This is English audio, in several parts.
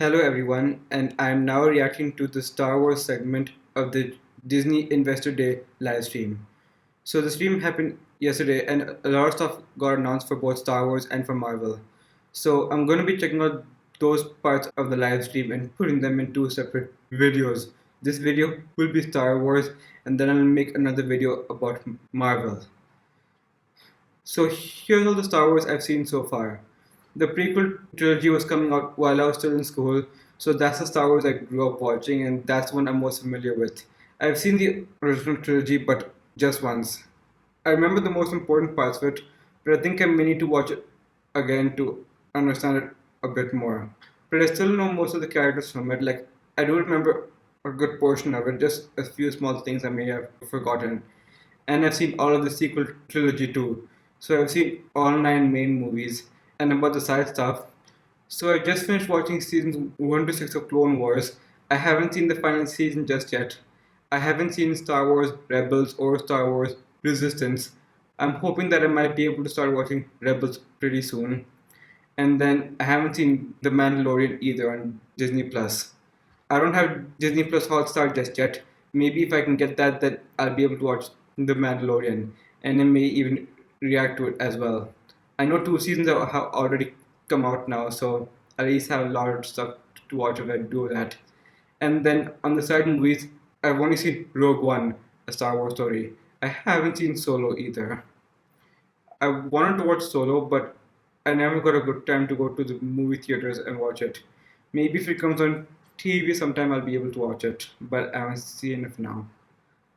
Hello everyone, and I am now reacting to the Star Wars segment of the Disney Investor Day live stream. So the stream happened yesterday, and a lot of stuff got announced for both Star Wars and for Marvel. So I'm going to be checking out those parts of the live stream and putting them in two separate videos. This video will be Star Wars, and then I'll make another video about Marvel. So here's all the Star Wars I've seen so far. The prequel trilogy was coming out while I was still in school, so that's the Star Wars I grew up watching, and that's one I'm most familiar with. I've seen the original trilogy, but just once. I remember the most important parts of it, but I think I may need to watch it again to understand it a bit more. But I still know most of the characters from it. Like, I do remember a good portion of it, just a few small things I may have forgotten. And I've seen all of the sequel trilogy too. So I've seen all nine main movies and about the side stuff. So I just finished watching seasons 1 to 6 of Clone Wars. I haven't seen the final season just yet. I haven't seen Star Wars Rebels or Star Wars Resistance. I'm hoping that I might be able to start watching Rebels pretty soon. And then I haven't seen The Mandalorian either on Disney Plus. I don't have Disney Plus Hotstar just yet. Maybe if I can get that, then I'll be able to watch The Mandalorian, and I may even react to it as well. I know two seasons have already come out now, so at least have a lot of stuff to watch if I do that. And then on the side movies, I've only seen Rogue One, a Star Wars story. I haven't seen Solo either. I wanted to watch Solo, but I never got a good time to go to the movie theaters and watch it. Maybe if it comes on TV sometime, I'll be able to watch it, but I haven't seen it now.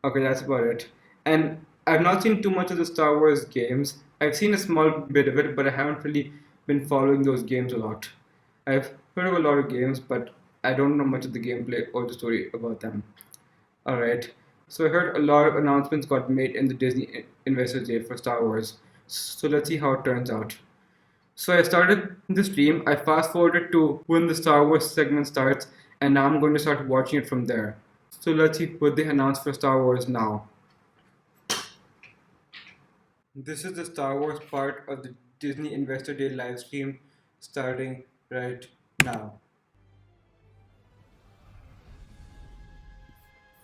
Okay, that's about it. And I've not seen too much of the Star Wars games. I've seen a small bit of it, but I haven't really been following those games a lot. I've heard of a lot of games, but I don't know much of the gameplay or the story about them. Alright, so I heard a lot of announcements got made in the Disney Investors Day for Star Wars. So let's see how it turns out. So I started the stream, I fast forwarded to when the Star Wars segment starts, and now I'm going to start watching it from there. So let's see what they announced for Star Wars now. This is the Star Wars part of the Disney Investor Day live stream starting right now.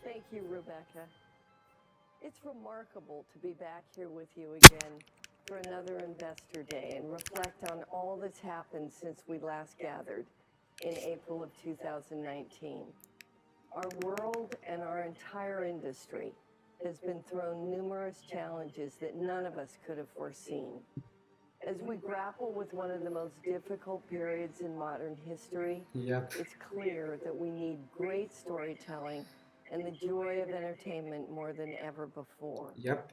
Thank you, Rebecca. It's remarkable to be back here with you again for another Investor Day and reflect on all that's happened since we last gathered in April of 2019. Our world and our entire industry has been thrown numerous challenges that none of us could have foreseen. As we grapple with one of the most difficult periods in modern history, Yep. it's clear that we need great storytelling and the joy of entertainment more than ever before. Yep.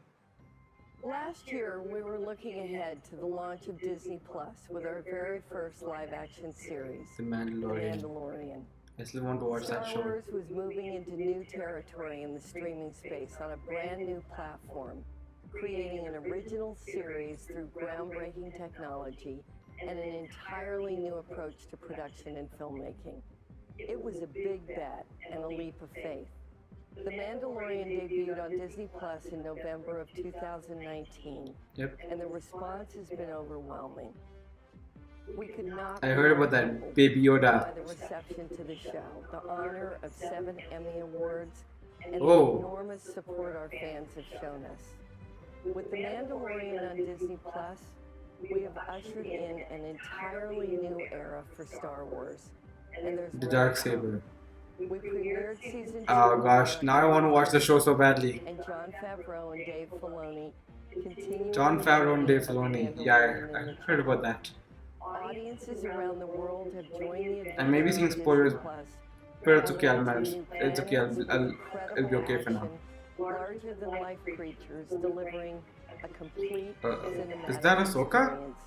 Last year, we were looking ahead to the launch of Disney Plus with our very first live-action series, The The Mandalorian. Mandalorian. I still want to watch Star that show. Wars was moving into new territory in the streaming space on a brand new platform, creating an original series through groundbreaking technology and an entirely new approach to production and filmmaking. It was a big bet and a leap of faith. The Mandalorian debuted on Disney Plus in November of 2019, Yep. and the response has been overwhelming. We could not I heard about that Baby Yoda. by the reception to the show, the honor of 7 Emmy Awards, and the Oh. enormous support our fans have shown us. With The Mandalorian on Disney Plus, we have ushered in an entirely new era for Star Wars. And there's The more Dark to come. Saber. We premiered season 2. Oh gosh, now I want to watch the show so badly. And Jon Favreau and Dave Filoni continue. John Favreau and Dave Filoni. Yeah, I heard about that. Audiences around the world have joined the I may be seeing adventure of spoilers, Disney Plus, but it's okay. I'll and manage. new It's okay. planets, It'll be incredible okay for now. action, larger than life creatures delivering a complete cinematic Is that Ahsoka? experience.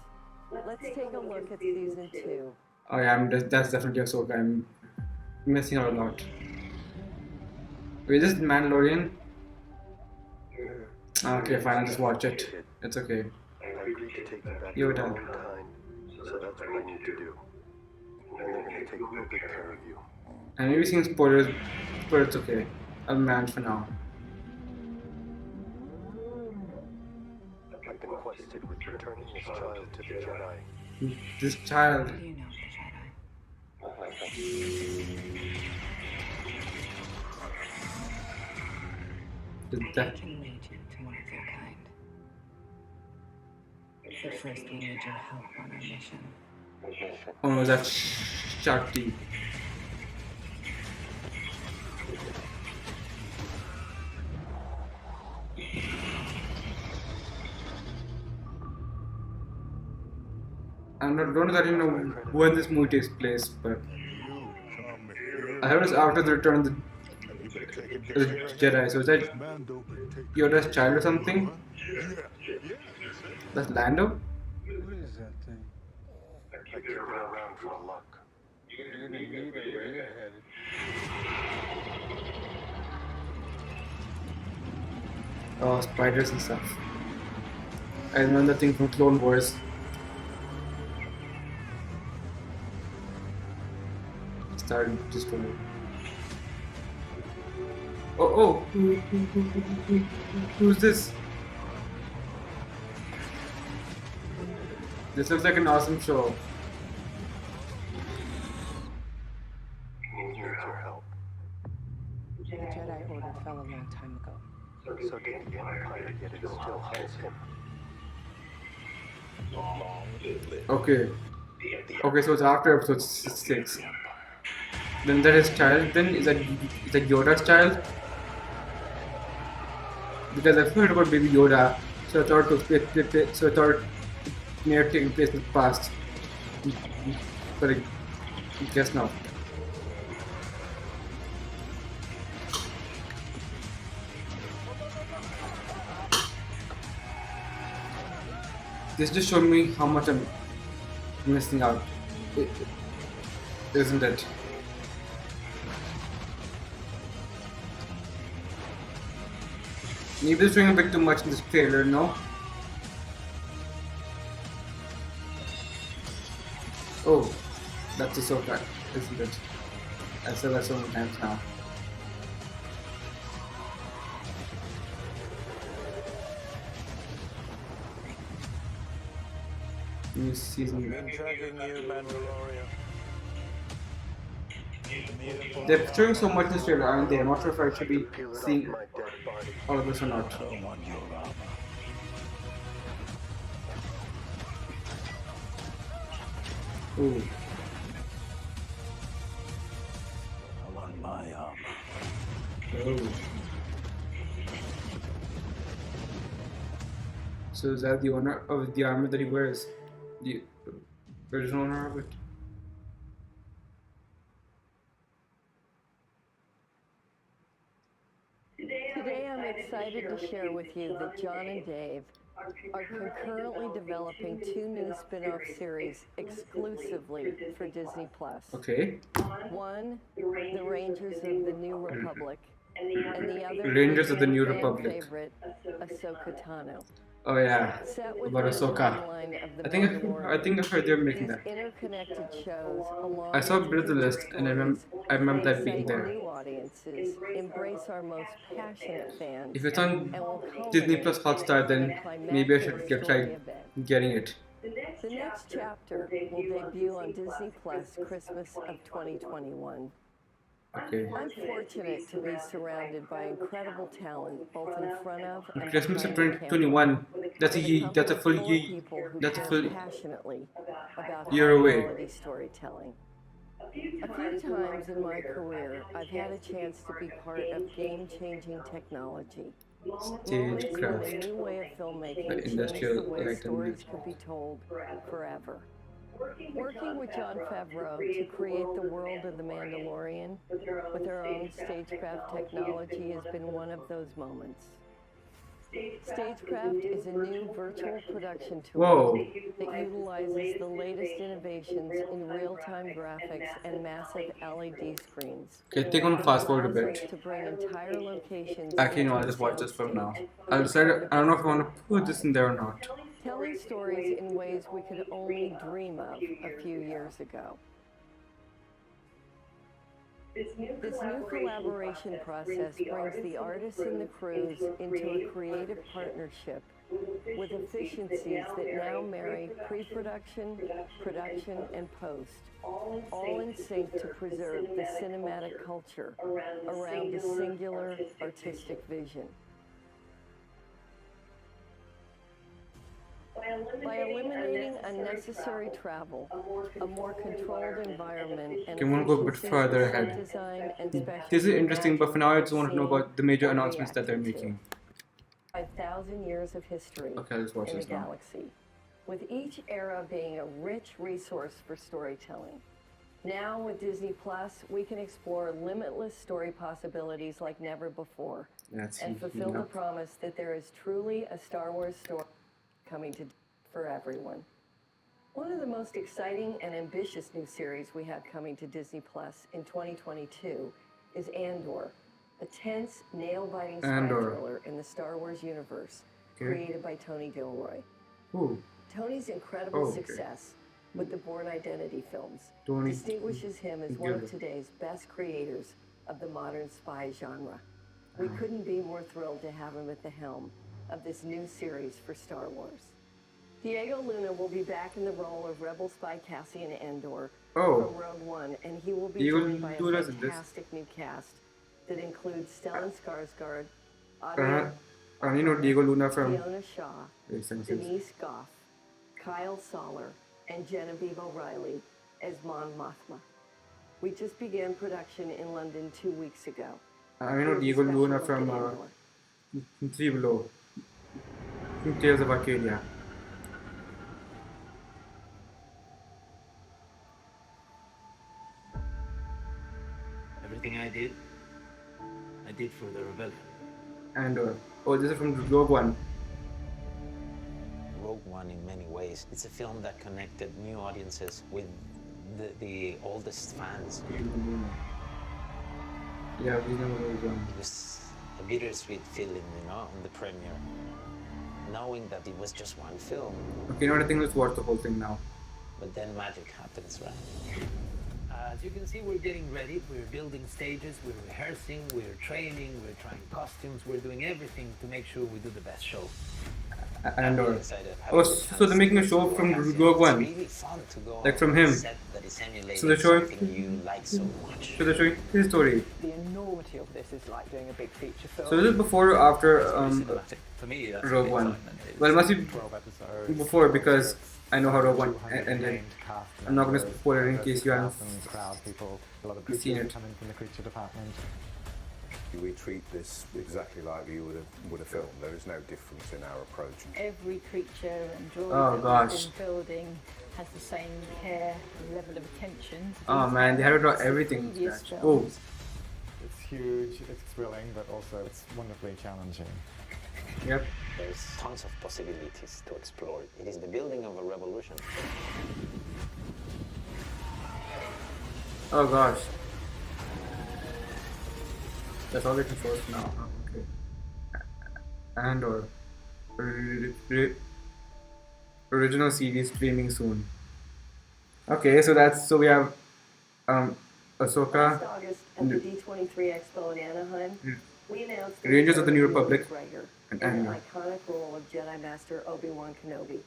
Let's take a look at season 2. Oh yeah, that's definitely Ahsoka. I'm missing out a lot. Wait, this is Mandalorian? Okay, fine. I'll just watch it. It's okay. I agreed to take you back Yoda. to your own time, so that's what I need to do. And they're gonna take real good care of you. I may be seeing spoilers, but it's okay. I'll manage for now. I've been quested with returning this child to the Jedi. This child. You know the Jedi. Did I that? can lead you to one of their kind. But first, we need your help on our mission. Oh no, that's Shakti. I don't know that you know when this movie takes place, but I heard it's after the return of the Jedi. So is that Yoda's child or something? That's Lando? What is that thing? I keep it around for luck. You're gonna need it where you're headed. Oh, spiders and stuff. I remember the thing from Clone Wars. Started destroying. Oh, who's this? This looks like an awesome show. Needs your help. The Jedi Order fell a long time ago. So did the Empire, yet it still has him. Okay. Okay, so it's after episode 6. Then that is child. Then is that Yoda's child? Because I've heard about Baby Yoda, so I thought it may have taken place in the past, but I guess not. This just showed me how much I'm missing out, isn't it? Maybe it's doing a bit too much in this trailer, no? Oh, that's Ahsoka, isn't it? I've said that so many times now. New season. Been tracking you, Mandalorian. They're showing so much in this trailer, aren't they? I'm not sure if I should be seeing My dead body. all of this or not. Ooh. I want my armor. Oh. So is that the owner of the armor that he wears? The original owner of it? Today I'm excited to share with you that John and Dave are concurrently developing 2 new spin-off series exclusively for Disney Plus. Okay. One, The Rangers of the New Republic, and the other, Rangers of the New fan Republic. favorite, Ahsoka Tano. Oh yeah. Set with About the Ahsoka. timeline of the I think Mandalorian. I've heard they're making These that. interconnected shows, along I saw a with bit of the list, and I remember that being excite there. new audiences, embrace our most passionate fans, If it's on and will Disney culminate Plus in Hotstar, a then maybe I should climactic try story event. getting it. The next chapter will debut on Disney Plus Christmas of 2021. Okay. I'm fortunate to be surrounded by incredible talent, both in front of and Christmas of behind the camera. 2021. That's a full Full of year. people who That's a care full passionately about year away. high-quality storytelling. A few times in my career, I've had a chance to be part of game-changing technology. Moments when a Stagecraft. new way of filmmaking The changed industrial the way light and stories music. could be told forever. Working with Jon Favreau to create the world of The Mandalorian with our own stagecraft technology has been one of those moments. Stagecraft is a new virtual production tool Whoa. that utilizes the latest innovations in real-time graphics and massive LED screens. Okay, I think I'm gonna fast forward a Allows us bit. to bring entire locations Actually, no, I'll into just watch this from now. soundstage. I'll decide. I don't know if I want to put this in there or not. Telling stories in ways we could only dream of a few years ago. This new collaboration process brings the artists and the crews into a creative partnership with efficiencies that now marry pre-production, production, and post, all in sync to preserve the cinematic culture around a singular artistic vision. By eliminating unnecessary travel, a more controlled environment, and Okay, I'm gonna go a bit efficiencies further in set ahead. design and special This is interesting, but for now I just want to know scene about the major are announcements that they're reacted to. making. 5,000 years of history Okay, let's watch in the this now. galaxy, with each era being a rich resource for storytelling. Now with Disney Plus, we can explore limitless story possibilities like never before, Let's see. and fulfill the promise that there is truly a Star Wars story coming to for everyone. One of the most exciting and ambitious new series we have coming to Disney Plus in 2022 is Andor, a tense, nail-biting spy Andor. thriller in the Star Wars universe, Okay. created by Tony Gilroy. Ooh, Tony's incredible Oh, okay. success with the Bourne Identity films Tony distinguishes him as one of Gilroy. today's best creators of the modern spy genre. We couldn't be more thrilled to have him at the helm of this new series for Star Wars. Diego Luna will be back in the role of Rebel spy Cassian Andor Oh. from Rogue One, and he will be Diego joined by a Luna's in this. fantastic new cast that includes Stellan Skarsgård, you know Diego Luna from Fiona Shaw, Denise Goff, Kyle Soller, and Genevieve O'Reilly as Mon Mothma. We just began production in London 2 weeks ago. I know Here's a Diego special Luna look from at Andor. Three Below, from Tales of Arcadia. Everything I did for the rebellion. And oh, this is from Rogue One. Rogue One, in many ways, it's a film that connected new audiences with the oldest fans. Yeah, we know Rogue One. It was a bittersweet feeling, on the premiere, knowing that it was just one film, Okay, you know what? I think let's watch the whole thing now. but then magic happens, right? As you can see, we're getting ready. We're building stages, we're rehearsing, we're training, we're trying costumes, we're doing everything to make sure we do the best show. And I'm really excited. oh, so they're making a show from Rogue One. It's really fun to go Like on from a him. set that is emulating So they're showing- something you like so much. So they're showing his story. The enormity of this is like doing a big feature film. So this is before or after For me, that's Rogue the One. excitement. It's- Well, it must be 12 episodes. before because I know how Rogue One 200 ended. named cast I'm not gonna members, spoil it in case you haven't 50,000 crowd people, a lot of seen creatures it. coming from the creature department. We treat this exactly like you would have filmed. There is no difference in our approach. Every creature and droid Oh, that gosh. we've been building has the same care and level of attention. to Oh man, they had to draw detail as everything from previous scratch. films. Oh, It's huge, it's thrilling, but also it's wonderfully challenging. yep. There's tons of possibilities to explore. It is the building of a revolution. Oh gosh. That's all they can show us now. Oh, okay. And or original series streaming soon. Okay, so we have Ahsoka, Last August at the D23 Expo in Anaheim, we announced Rangers of the New return Republic, Luke Rager and in the Andor. iconic role of Jedi Master Obi-Wan Kenobi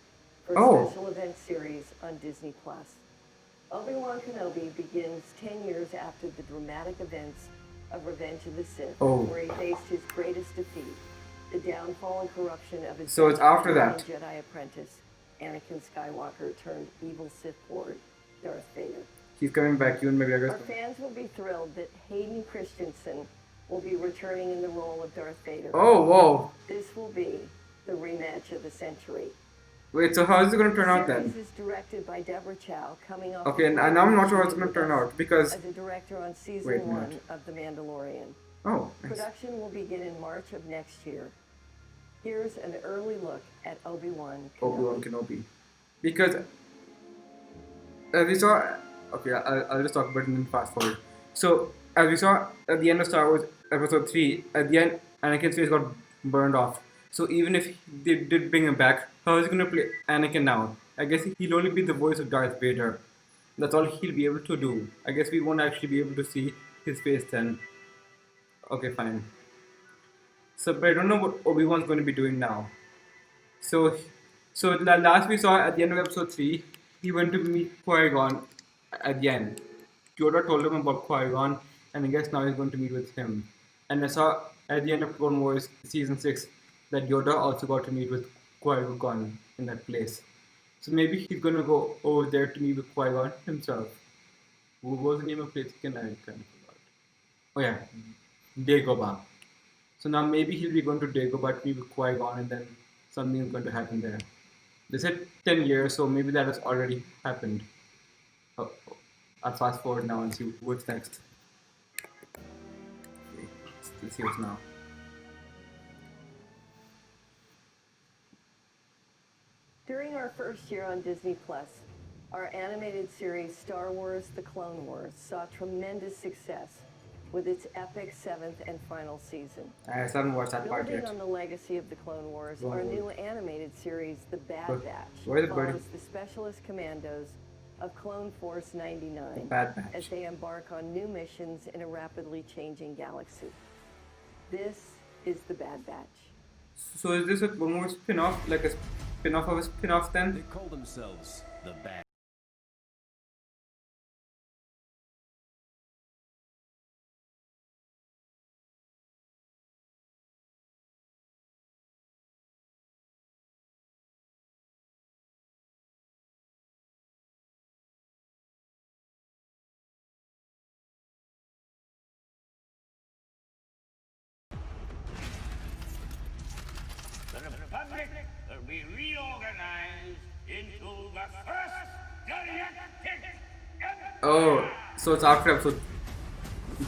for Oh. a special event series on Disney+. Obi-Wan Kenobi begins 10 years after the dramatic events of Revenge of the Sith, Oh. where he faced his greatest defeat, the downfall and corruption of his So it's after best that. Jedi apprentice, Anakin Skywalker turned evil Sith Lord, Darth Vader. He's coming back. Ewan Our McGregor's fans will be thrilled that Hayden Christensen will be returning in the role of Darth Vader. Oh, whoa. This will be the rematch of the century. Wait, so how is it going to turn out The then? series is directed by Deborah Chow, coming off. Okay, and now I'm not sure how it's going to turn out because. As a director on Wait a season 1 minute. of The Mandalorian. Oh, nice. Production will begin in March of next year. Here's an early look at Obi-Wan Kenobi. Obi-Wan Kenobi. Because as we saw, okay, I'll just talk about it and then fast forward. So as we saw at the end of Star Wars Episode 3, at the end, Anakin's face got burned off. So even if they did bring him back, how is he going to play Anakin now? I guess he'll only be the voice of Darth Vader. That's all he'll be able to do. I guess we won't actually be able to see his face then. Okay, fine. So, but I don't know what Obi-Wan's going to be doing now. So, so last we saw at the end of episode 3, he went to meet Qui-Gon at the end. Yoda told him about Qui-Gon, and I guess now he's going to meet with him. And I saw at the end of Clone Wars season 6 that Yoda also got to meet with Qui-Gon in that place. So maybe he's going to go over there to meet with Qui-Gon himself. What was the name of the place again? I kind of forgot. Oh yeah, Dagobah. So now maybe he'll be going to Dagobah to meet with Qui-Gon, and then something is going to happen there. They said 10 years, so maybe that has already happened. Oh, I'll fast forward now and see what's next. Okay, let's see what's now. During our first year on Disney Plus, our animated series Star Wars: The Clone Wars saw tremendous success with its epic 7th and final season. I still haven't watched that part Building yet. on the legacy of the Clone Wars, Clone our Wars. new animated series, The Bad But Batch, where the bird- follows the Specialist Commandos of Clone Force 99 Bad Batch. as they embark on new missions in a rapidly changing galaxy. This is The Bad Batch. So is this a Clone Wars spin-off, like a spin-off of a spin-off then? They call themselves the Bad. The Republic will be reorganized into the first galactic empire. Oh, so it's after episode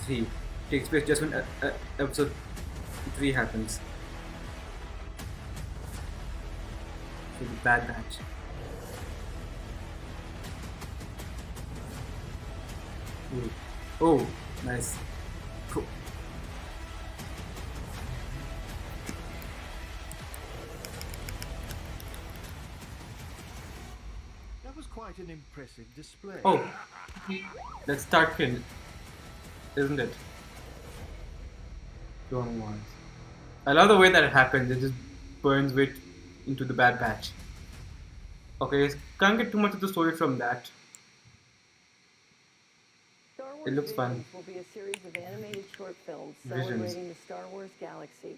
3. Takes place just when episode 3 happens. So the Bad Batch. Ooh. Oh, nice. Cool. That was quite an impressive display. Oh, let's start Finn, isn't it? Clone Wars. I love the way that it happens. It just burns way into the Bad Batch. Okay, can't get too much of the story from that. Star Wars It looks fun. Visions will be a series of animated short films Visions. celebrating the Star Wars galaxy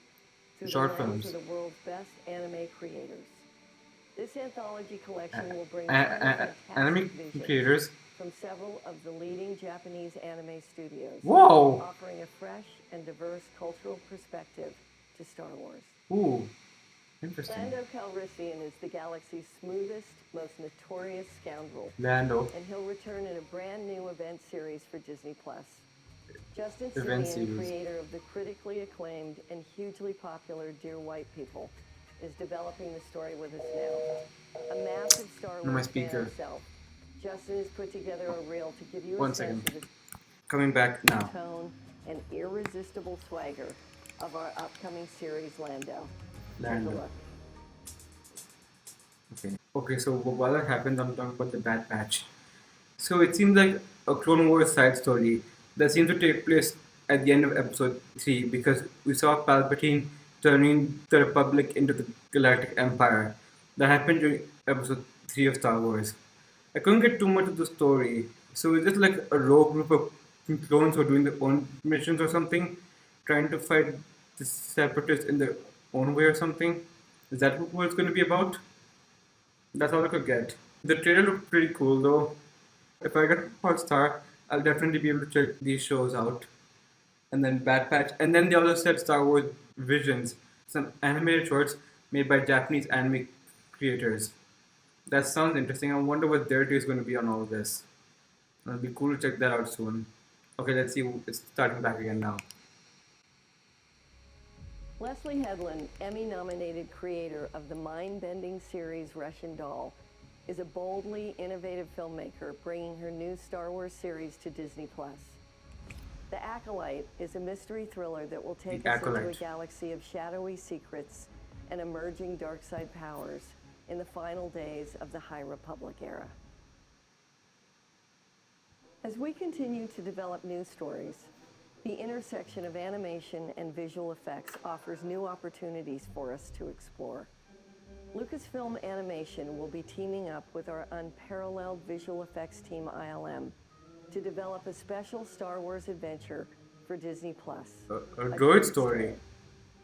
through Short the lens films. of the world's best anime creators. This anthology collection will bring Anime fantastic visions creators. from several of the leading Japanese anime studios, Whoa! offering a fresh and diverse cultural perspective to Star Wars. Ooh, interesting. Lando Calrissian is the galaxy's smoothest, most notorious scoundrel, Lando. and he'll return in a brand new event series for Disney Plus. Justin Event Simeon, series. creator of the critically acclaimed and hugely popular Dear White People, is developing the story with us now. A massive Star No, my Wars fan speaker. himself, Justin has put together a reel to give you One a sense second. of the Coming back now. tone and irresistible swagger of our upcoming series, Lando. Lando. Take a look. Okay, so while that happens, I'm talking about the Bad Batch. So it seems like a Clone Wars side story that seems to take place at the end of episode 3 because we saw Palpatine turning the Republic into the Galactic Empire. That happened during episode 3 of Star Wars. I couldn't get too much of the story. So is this like a rogue group of clones who are doing their own missions or something? Trying to fight the separatists in their own way or something? Is that what it's going to be about? That's all I could get. The trailer looked pretty cool though. If I get Hotstar, I'll definitely be able to check these shows out. And then Bad Batch. And then they also said Star Wars Visions, some animated shorts made by Japanese anime creators. That sounds interesting. I wonder what their take is going to be on all of this. It'll be cool to check that out soon. Okay, let's see. It's starting back again now. Leslie Headland, Emmy-nominated creator of the mind-bending series Russian Doll, is a boldly innovative filmmaker bringing her new Star Wars series to Disney+. The Acolyte is a mystery thriller that will take The us into a Acolyte. galaxy of shadowy secrets and emerging dark side powers in the final days of the High Republic era. As we continue to develop new stories, the intersection of animation and visual effects offers new opportunities for us to explore. Lucasfilm Animation will be teaming up with our unparalleled visual effects team ILM to develop a special Star Wars adventure for Disney Plus. A droid story.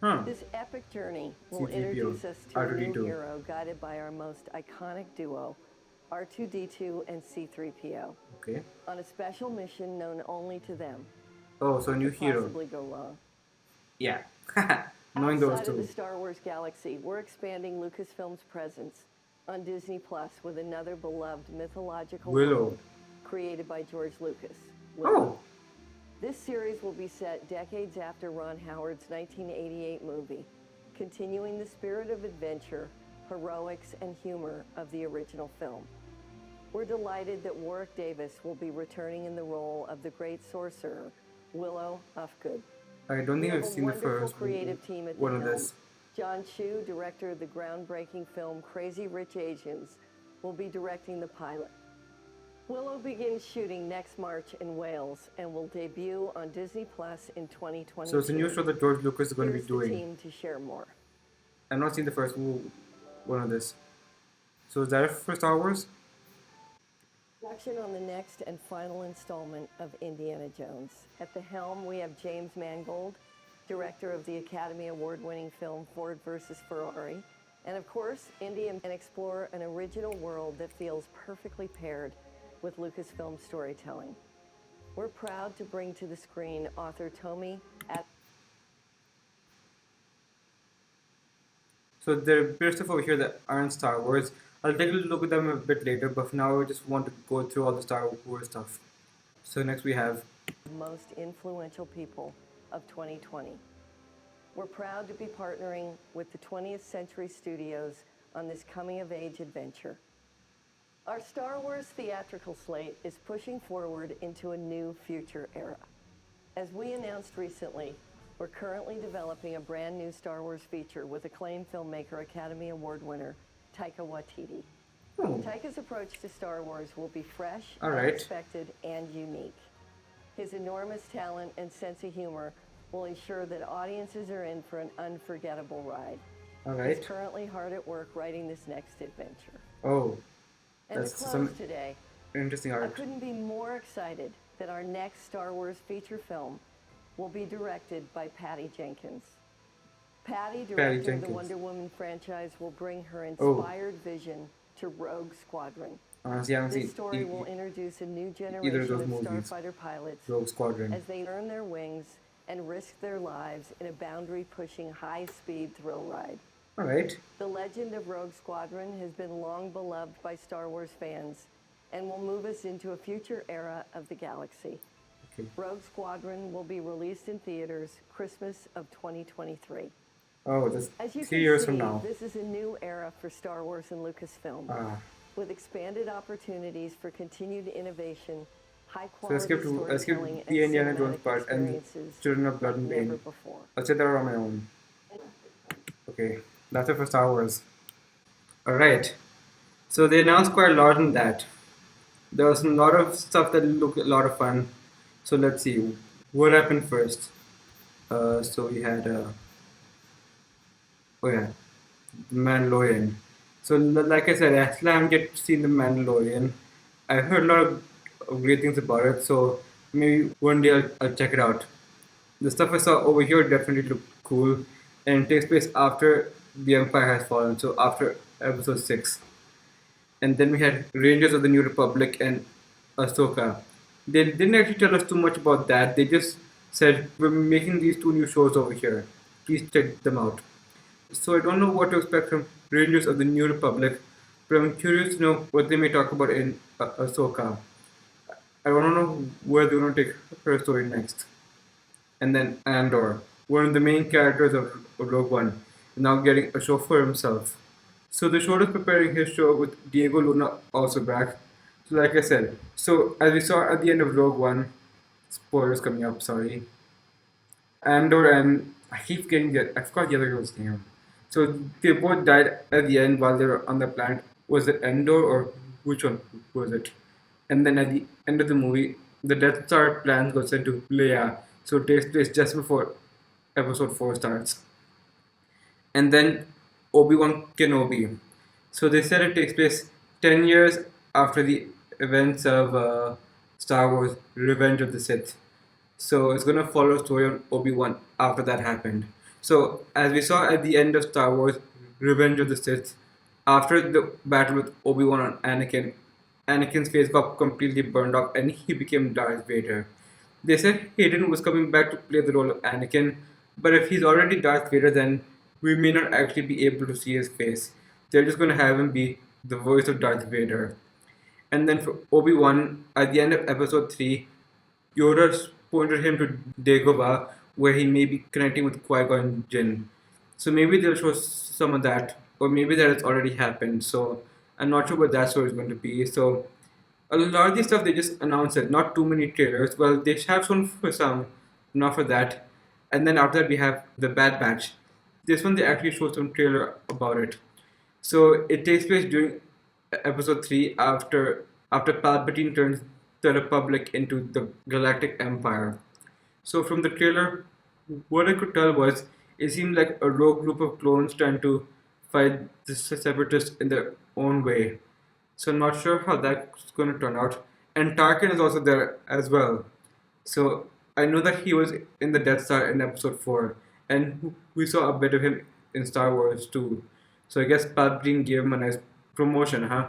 Huh. This epic journey will C-3PO, introduce us to a new R2-D2. hero guided by our most iconic duo, R2-D2 and C-3PO, Okay. on a special mission known only to them. Oh, so a new Could hero. possibly go wrong. Yeah. Knowing those Outside of the two. Star Wars galaxy, we're expanding Lucasfilm's presence on Disney Plus with another beloved mythological Willow. world created by George Lucas. Oh. This series will be set decades after Ron Howard's 1988 movie, continuing the spirit of adventure, heroics, and humor of the original film. We're delighted that Warwick Davis will be returning in the role of the great sorcerer, Willow Ufgood. I don't We think have I've a seen the wonderful first creative team at the one of helm. this. John Chu, director of the groundbreaking film Crazy Rich Asians, will be directing the pilot. Willow begins shooting next March in Wales and will debut on Disney Plus in 2022. So it's a new show that George Lucas is going to be Here's the doing. team to share more. I've not seen the first one of this. So is that it for Star Wars? Action on the next and final installment of Indiana Jones. At the helm, we have James Mangold, director of the Academy Award-winning film Ford vs. Ferrari, and of course, Indy and explore an original world that feels perfectly paired with Lucasfilm storytelling. We're proud to bring to the screen author Tomi at. So there appears stuff over here that aren't Star Wars. I'll take a look at them a bit later, but for now I just want to go through all the Star Wars stuff. So next we have most influential people of 2020. We're proud to be partnering with the 20th Century Studios on this coming-of-age adventure. Our Star Wars theatrical slate is pushing forward into a new future era. As we announced recently, we're currently developing a brand new Star Wars feature with acclaimed filmmaker, Academy Award winner, Taika Waititi. Taika's approach to Star Wars will be fresh, All right. unexpected, and unique. His enormous talent and sense of humor will ensure that audiences are in for an unforgettable ride. all right. He's currently hard at work writing this next adventure. Oh, And that's to close some today, interesting I art. couldn't be more excited that our next Star Wars feature film will be directed by Patty Jenkins. Patty, director of Jenkins. the Wonder Woman franchise, will bring her Oh. inspired vision to Rogue Squadron. Honestly, I haven't This seen story will introduce a new either of generation those of movies. starfighter pilots Rogue Squadron. as they earn their wings and risk their lives in a boundary-pushing, high-speed thrill ride. All right. The legend of Rogue Squadron has been long beloved by Star Wars fans and will move us into a future era of the galaxy. Okay. Rogue Squadron will be released in theaters Christmas of 2023. Oh, that's As you 3 can years see, from now. this is a new era for Star Wars and Lucasfilm, Ah. with expanded opportunities for continued innovation, So high-quality let's skip storytelling, and the Indiana Jones cinematic part and experiences Children of Blood and like never Bane. before. I'll say that on my own. Okay, that's it for Star Wars. Alright, so they announced quite a lot in that. There was a lot of stuff that looked a lot of fun. So let's see, what happened first? So we had, oh yeah, The Mandalorian. So like I said, I still haven't yet seen The Mandalorian. I heard a lot of great things about it, so maybe one day I'll check it out. The stuff I saw over here definitely looked cool, and it takes place after the Empire has fallen, so after episode 6. And then we had Rangers of the New Republic and Ahsoka. They didn't actually tell us too much about that, they just said, we're making these 2 new shows over here. Please check them out. So I don't know what to expect from Rangers of the New Republic, but I'm curious to know what they may talk about in Ahsoka. I want to know where they're going to take her story next. And then Andor, one of the main characters of Rogue One, is now getting a show for himself. So the show is preparing his show with Diego Luna also back. So like I said, so as we saw at the end of Rogue One, spoilers coming up, sorry. Andor and I keep getting I forgot the other girl's name. So they both died at the end while they were on the planet. Was it Endor or which one was it? And then at the end of the movie, the Death Star plans got sent to Leia. So it takes place just before episode 4 starts. And then Obi-Wan Kenobi. So they said it takes place 10 years after the events of Star Wars Revenge of the Sith. So it's going to follow the story on Obi-Wan after that happened. So as we saw at the end of Star Wars Revenge of the Sith, after the battle with Obi-Wan and Anakin, Anakin's face got completely burned off and he became Darth Vader. They said Hayden was coming back to play the role of Anakin, but if he's already Darth Vader, then we may not actually be able to see his face. They're just going to have him be the voice of Darth Vader. And then for Obi-Wan, at the end of episode 3, Yoda pointed him to Dagobah, where he may be connecting with Qui-Gon Jinn. So maybe they'll show some of that, or maybe that has already happened. So I'm not sure what that story is going to be. So a lot of these stuff they just announced it, not too many trailers. Well, they have shown for some, not for that. And then after that we have the Bad Batch. This one they actually showed some trailer about it. So it takes place during episode 3 after Palpatine turns the Republic into the Galactic Empire. So from the trailer, what I could tell was it seemed like a rogue group of clones trying to fight the Separatists in their own way. So I'm not sure how that's going to turn out. And Tarkin is also there as well. So I know that he was in the Death Star in episode 4. And we saw a bit of him in Star Wars too. So I guess Palpatine gave him a nice promotion, huh?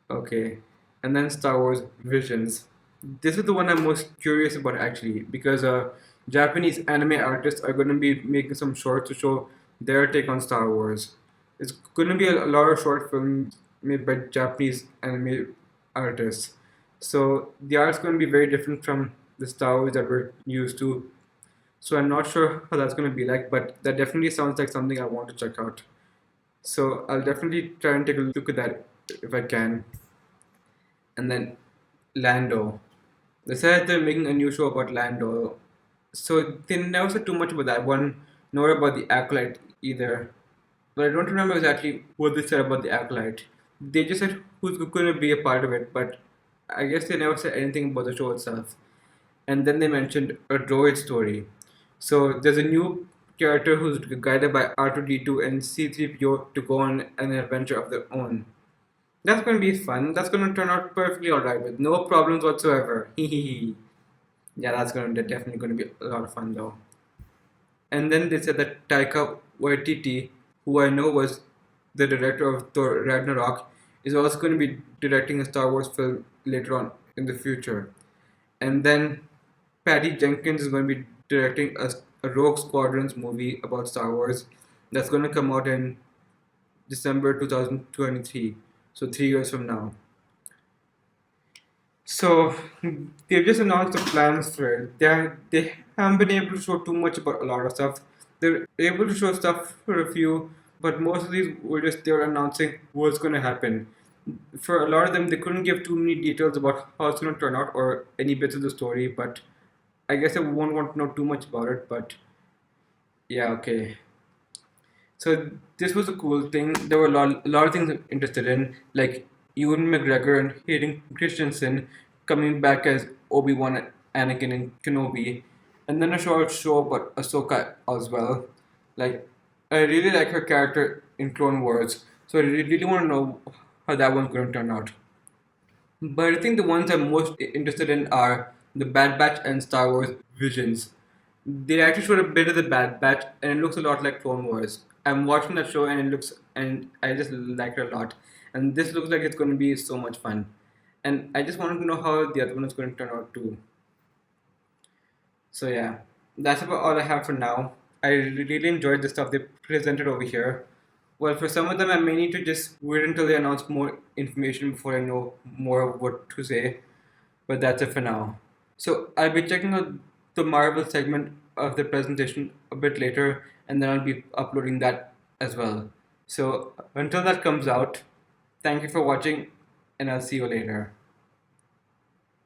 Okay. And then Star Wars Visions. This is the one I'm most curious about actually, because Japanese anime artists are going to be making some shorts to show their take on Star Wars. It's going to be a lot of short films made by Japanese anime artists. So the art's going to be very different from the Star Wars that we're used to. So I'm not sure how that's going to be like, but that definitely sounds like something I want to check out. So I'll definitely try and take a look at that if I can. And then Lando. They said they're making a new show about Lando. So they never said too much about that one, nor about the Acolyte either. But I don't remember exactly what they said about the Acolyte. They just said who's going to be a part of it, but I guess they never said anything about the show itself. And then they mentioned a droid story. So there's a new character who's guided by R2D2 and C3PO to go on an adventure of their own. That's going to be fun. That's going to turn out perfectly alright with no problems whatsoever. Yeah, that's definitely going to be a lot of fun though. And then they said that Taika Waititi, who I know was the director of Thor Ragnarok, is also going to be directing a Star Wars film later on in the future. And then Patty Jenkins is going to be directing a Rogue Squadrons movie about Star Wars that's going to come out in December 2023. So 3 years from now. So they've just announced the plans for it. They haven't been able to show too much about a lot of stuff. They're able to show stuff for a few, but most of these were just they were announcing what's going to happen. For a lot of them, they couldn't give too many details about how it's going to turn out or any bits of the story, but I guess I won't want to know too much about it, but yeah, okay. So this was a cool thing. There were a lot of things I'm interested in, like Ewan McGregor and Hayden Christensen coming back as Obi-Wan, Anakin, and Kenobi, and then a short show about Ahsoka as well. Like, I really like her character in Clone Wars, so I really want to know how that one's going to turn out. But I think the ones I'm most interested in are the Bad Batch and Star Wars Visions. They actually showed a bit of the Bad Batch, and it looks a lot like Clone Wars. I'm watching that show, and I just like it a lot. And this looks like it's going to be so much fun. And I just wanted to know how the other one is going to turn out too. So yeah, that's about all I have for now. I really enjoyed the stuff they presented over here. Well, for some of them, I may need to just wait until they announce more information before I know more of what to say. But that's it for now. So I'll be checking out the Marvel segment of the presentation a bit later, and then I'll be uploading that as well. So until that comes out, thank you for watching, and I'll see you later.